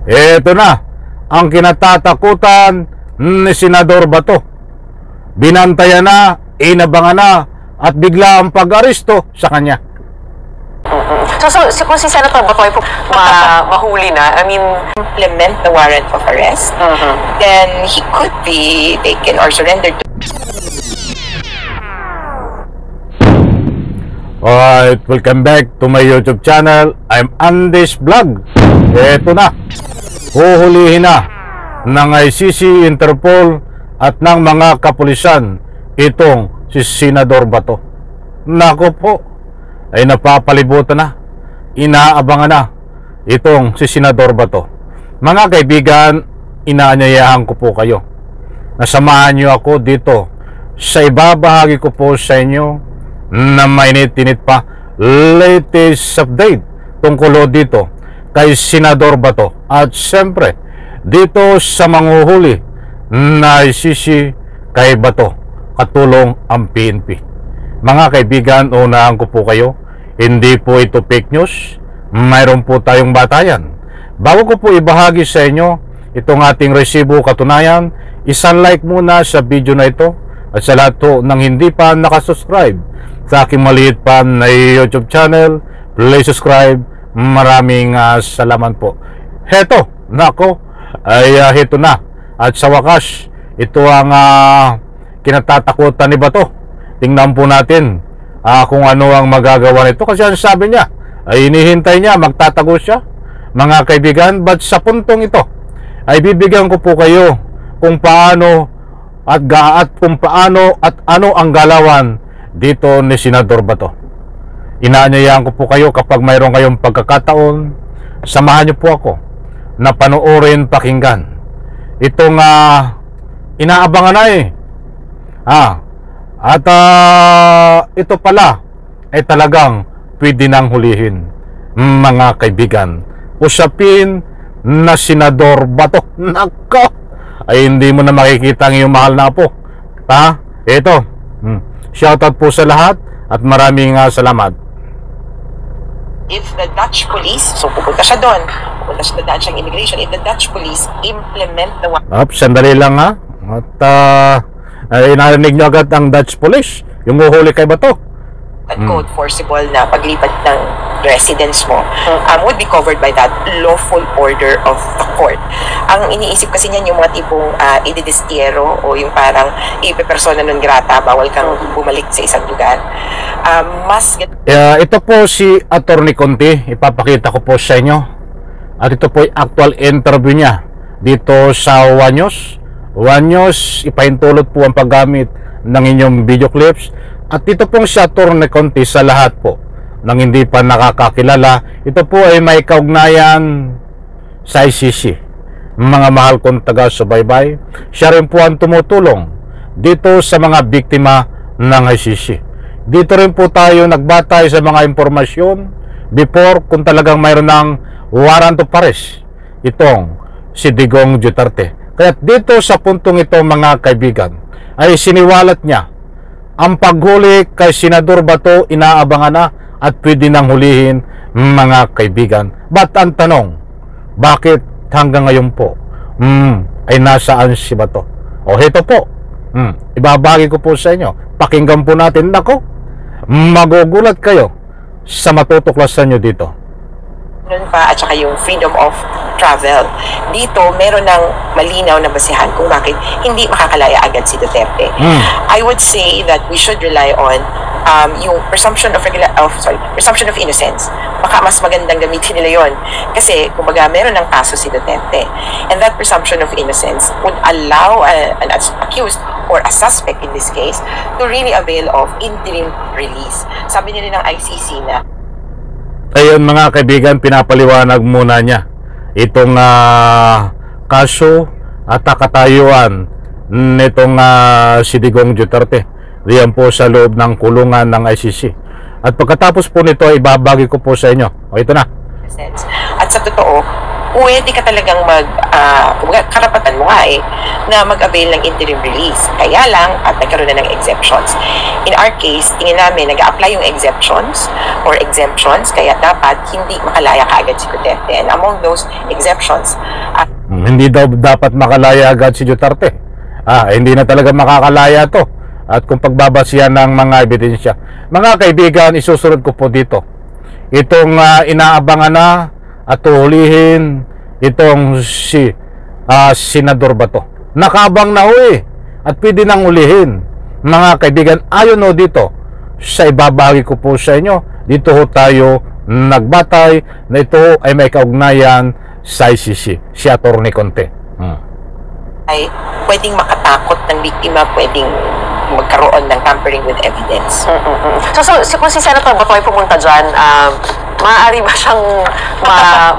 Ito na ang kinatatakutan ni Senador Bato. Binantayan na, inabangan na, at bigla ang pag-aresto sa kanya. So kung si Senator Bato ay mahuli na, I mean, implement the warrant of arrest, then he could be taken or surrendered to. Alright, welcome back to my YouTube channel. I'm Andes Vlog. Ito na, huhulihin na ng ICC, Interpol at ng mga kapulisan itong si Senador Bato. Nako po, ay napapalibutan na, inaabangan na itong si Senador Bato. Mga kaibigan, inaanyayahan ko po kayo na samahan nyo ako dito sa ibabahagi ko po sa inyo na mainit-init pa latest update tungkol dito kay Senador Bato at siyempre dito sa manghuhuli na ICC kay Bato katulong ang PNP. Mga kaibigan, unahan ko po kayo, hindi po ito fake news, mayroon po tayong batayan. Bago ko po ibahagi sa inyo itong ating resibo katunayan, isang like muna sa video na ito at sa lahat po ng hindi pa nakasubscribe sa aking maliit pa na YouTube channel, please subscribe. Maraming salamat po. Heto, nako, ay heto na. At sa wakas, ito ang kinatatakutan ni Bato. Tingnan po natin kung ano ang magagawa nito. Kasi ang sabi niya, ay inihintay niya, magtatago siya. Mga kaibigan, but sa puntong ito, ay bibigyan ko po kayo kung paano at kung paano at ano ang galawan dito ni Senador Bato. Inaanyayahan ko po kayo kapag mayroon kayong pagkakataon, samahan niyo po ako na panoorin, pakinggan itong inaabangan na at ito pala ay talagang pwede nang hulihin. Mga kaibigan, usapin na Senador Bato. Nako, ay hindi mo na makikita ang iyong mahal na apo. Ito, shoutout po sa lahat at maraming salamat. If the Dutch police, so pupunta siya doon, pupunta siya sa Dutch immigration, if the Dutch police implement the warrant. Sandali lang at narinig nyo agad ang Dutch police, yung uhuli kay Bato. Code forcible na paglipat ng residence mo would be covered by that lawful order of the court. Ang iniisip kasi niyan yung mga tipong ididestiero o yung parang ipepersona non grata, bawal kang bumalik sa isang lugar. Ito po si Attorney Conti, ipapakita ko po sa inyo. At ito po ay actual interview niya dito sa One News. Ipahintulot po ang paggamit ng inyong video clips. At ito pong si Attorney Conti sa lahat po ng hindi pa nakakakilala. Ito po ay may kaugnayan sa ICC. Mga mahal kong taga-subaybay, siya rin po ang tumutulong dito sa mga biktima ng ICC. Dito rin po tayo nagbatay sa mga impormasyon before kung talagang mayroon ng warrant of arrest itong si Digong Duterte. Kaya dito sa puntong ito, mga kaibigan, ay siniwalat niya ang paghuli kay Senador Bato. Inaabangan na at pwede nang hulihin, mga kaibigan. But ang tanong, bakit hanggang ngayon po ay nasaan si Bato? O heto po, ibabagi ko po sa inyo, pakinggan po natin. Nako, magugulat kayo sa matutuklasan nyo dito. At saka yung freedom of travel. Dito, meron ng malinaw na basihan kung bakit hindi makakalaya agad si Duterte. I would say that we should rely on yung presumption of innocence. Baka mas magandang gamitin nila yon. Kasi, kumbaga, meron ng kaso si Duterte. And that presumption of innocence would allow an accused or a suspect in this case to really avail of interim release. Sabi nila ng ICC na ayun, mga kaibigan, pinapaliwanag muna niya itong kaso at katayuan nitong si Digong Duterte diyan po sa loob ng kulungan ng ICC. At pagkatapos po nito, ibabagi ko po sa inyo. O ito na. At sa totoo, pwede ka talagang karapatan mo nga na mag-avail ng interim release. Kaya lang, at nagkaroon na ng exceptions. In our case, tingin namin, nag-a-apply yung exceptions or exemptions, kaya dapat hindi makalaya kaagad si Duterte. And among those exceptions, hindi daw dapat makalaya agad si Duterte. Hindi na talaga makakalaya to. At kung pagbabasihan ng mga ebidensya, mga kaibigan, isusunod ko po dito itong inaabangan na at uhulihin itong si Senador Bato. Nakabang na ho at pwede nang ulihin. Mga kaibigan, ayon ho dito sa ibabahagi ko po sa inyo, dito ho tayo nagbatay na ito ay may kaugnayan sa ICC, si Atty. Conte. Ay pwedeng makatakot ng biktima, pwedeng magkaroon ng tampering with evidence. So kung si Senator Bato ay pumunta dyan, maaari ba siyang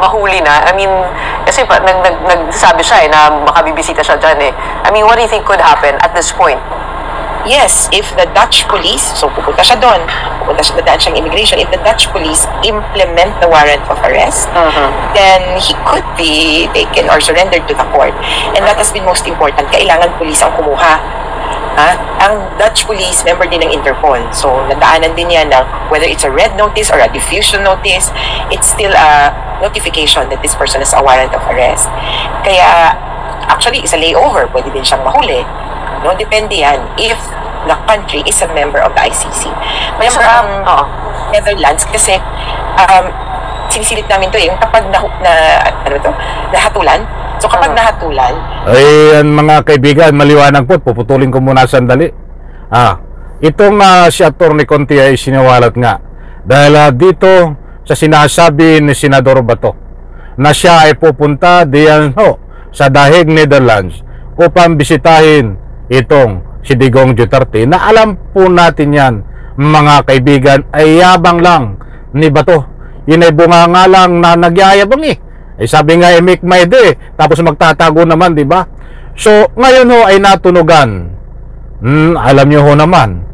mahuli na? I mean, kasi nagsabi siya na makabibisita siya dyan I mean, what do you think could happen at this point? Yes, if the Dutch police, so pupunta siya doon, pupunta siya daan siyang immigration, if the Dutch police implement the warrant of arrest, then he could be taken or surrendered to the court. And that has been most important. Kailangan police ang kumuha. Ang Dutch police, member din ng Interpol. So, nadaanan din yan ng whether it's a red notice or a diffusion notice, it's still a notification that this person has a warrant of arrest. Kaya, actually, is a layover. Pwede din siyang mahuli. No, depende yan if the country is a member of the ICC. Member ang Netherlands kasi sinisilip namin to yung kapag nahatulan. So kapag nahatulan, mga kaibigan, maliwanag po, puputulin ko muna sandali. Itong si Atty. Conte ay siniwalat nga dahil dito sa sinasabi ni Senador Bato na siya ay pupunta diyan sa Dahig, Netherlands upang bisitahin itong si Digong Duterte, na alam po natin yan, mga kaibigan, ay yabang lang ni Bato. Yun ay bunganga lang na nagyayabang sabi nga make my day, tapos magtatago naman, di ba? So ngayon ay natunugan. Alam niyo ho naman,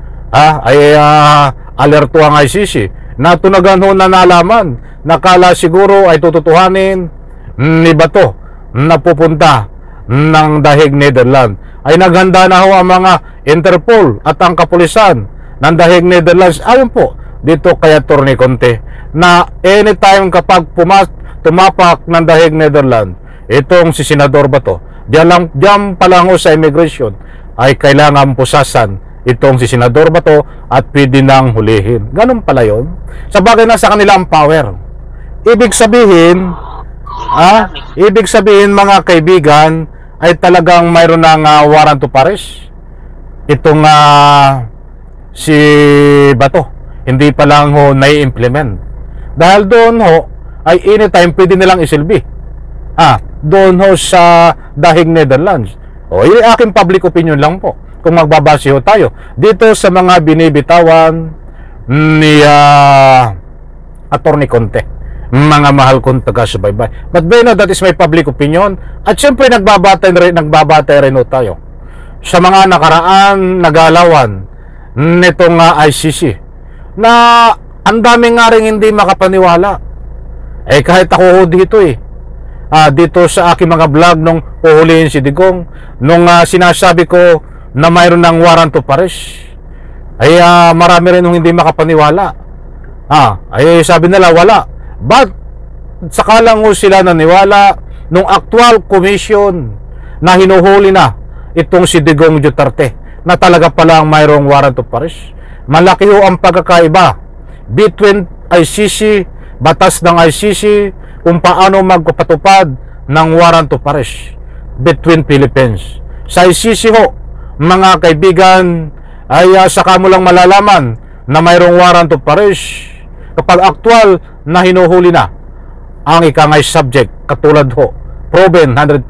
alerto ang ICC. Natunugan na nalaman, nakala siguro ay tututuhanin ni Bato na pupunta ng Dahig, Netherlands. Ay naghanda na ho ang mga Interpol at ang kapulisan ng Dahig, Netherlands. Ayon po dito kay Atty. Conte na anytime kapag tumapak ng Dahig, Netherlands itong si Senador Bato, diyan pa lang ho sa immigration ay kailangan pusasan itong si Senador Bato at pwede nang hulihin. Ganun pala yun. Sa bagay na sa kanila ang power. Ibig sabihin mga kaibigan, ay talagang mayroon ng warrant of arrest itong si Bato. Hindi pa lang ho nai-implement. Dahil doon ay anytime pwede nilang isilbi. Doon sa Dahig, Netherlands. Yung aking public opinion lang po. Kung magbabase tayo dito sa mga binibitawan ni Atty. Conte, mga mahal kong taga-subaybay. But Beno, that is my public opinion. At syempre nagbabatay rin tayo sa mga nakaraan nagalawan nitong ICC na ang dami nga rin hindi makapaniwala. Kahit ako dito dito sa aking mga vlog nung uhulihin si Digong, nung sinasabi ko na mayroon ng warrant of arrest, marami rin nung hindi makapaniwala. Sabi nila wala. But saka lang sila naniwala nung actual commission na hinuhuli na itong si Digong Duterte na talaga palang mayroong warrant of arrest. Malaki ang pagkakaiba between ICC, batas ng ICC, kung paano magpapatupad ng warrant of arrest between Philippines. Sa ICC mga kaibigan, ay saka mo lang malalaman na mayroong warrant of arrest kapag actual na hinuhuli na ang ikangay subject, katulad proven 100%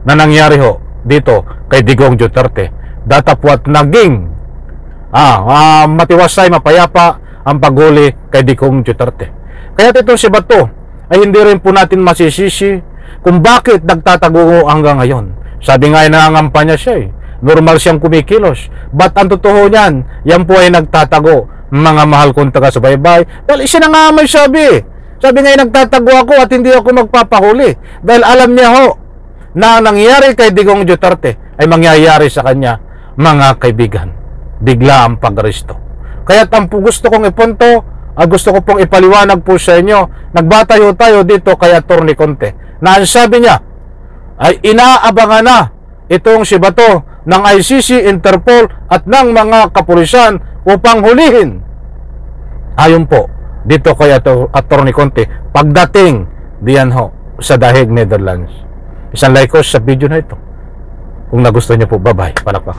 na nangyari dito kay Digong Duterte. Datapwat naging matiwasay, mapayapa ang paghuli kay Digong Duterte. Kaya itong si Bato ay hindi rin po natin masisisi kung bakit nagtatago hanggang ngayon. Sabi nga nangangampanya siya normal siyang kumikilos. But ang totoo niyan, yan po ay nagtatago, mga mahal kong taga-subaybay. Dahil siya na nga may sabi Sabi nga, nagtatago ako at hindi ako magpapahuli. Dahil alam niya ho, na ang nangyayari kay Digong Duterte ay mangyayari sa kanya, mga kaibigan. Bigla ang pag-aresto. Kaya gusto kong ipunto, gusto ko pong ipaliwanag po sa inyo, nagbatayo tayo dito kay Atty. Conte, na ang sabi niya, ay inaabangan na itong si Bato ng ICC, Interpol at ng mga kapulisan upang hulihin. Ayon po dito kay Atty. Conte, pagdating diyan ho sa Dahig, Netherlands. Isang like ko sa video na ito. Kung nagustuhan niyo po, bye-bye. Palakpak.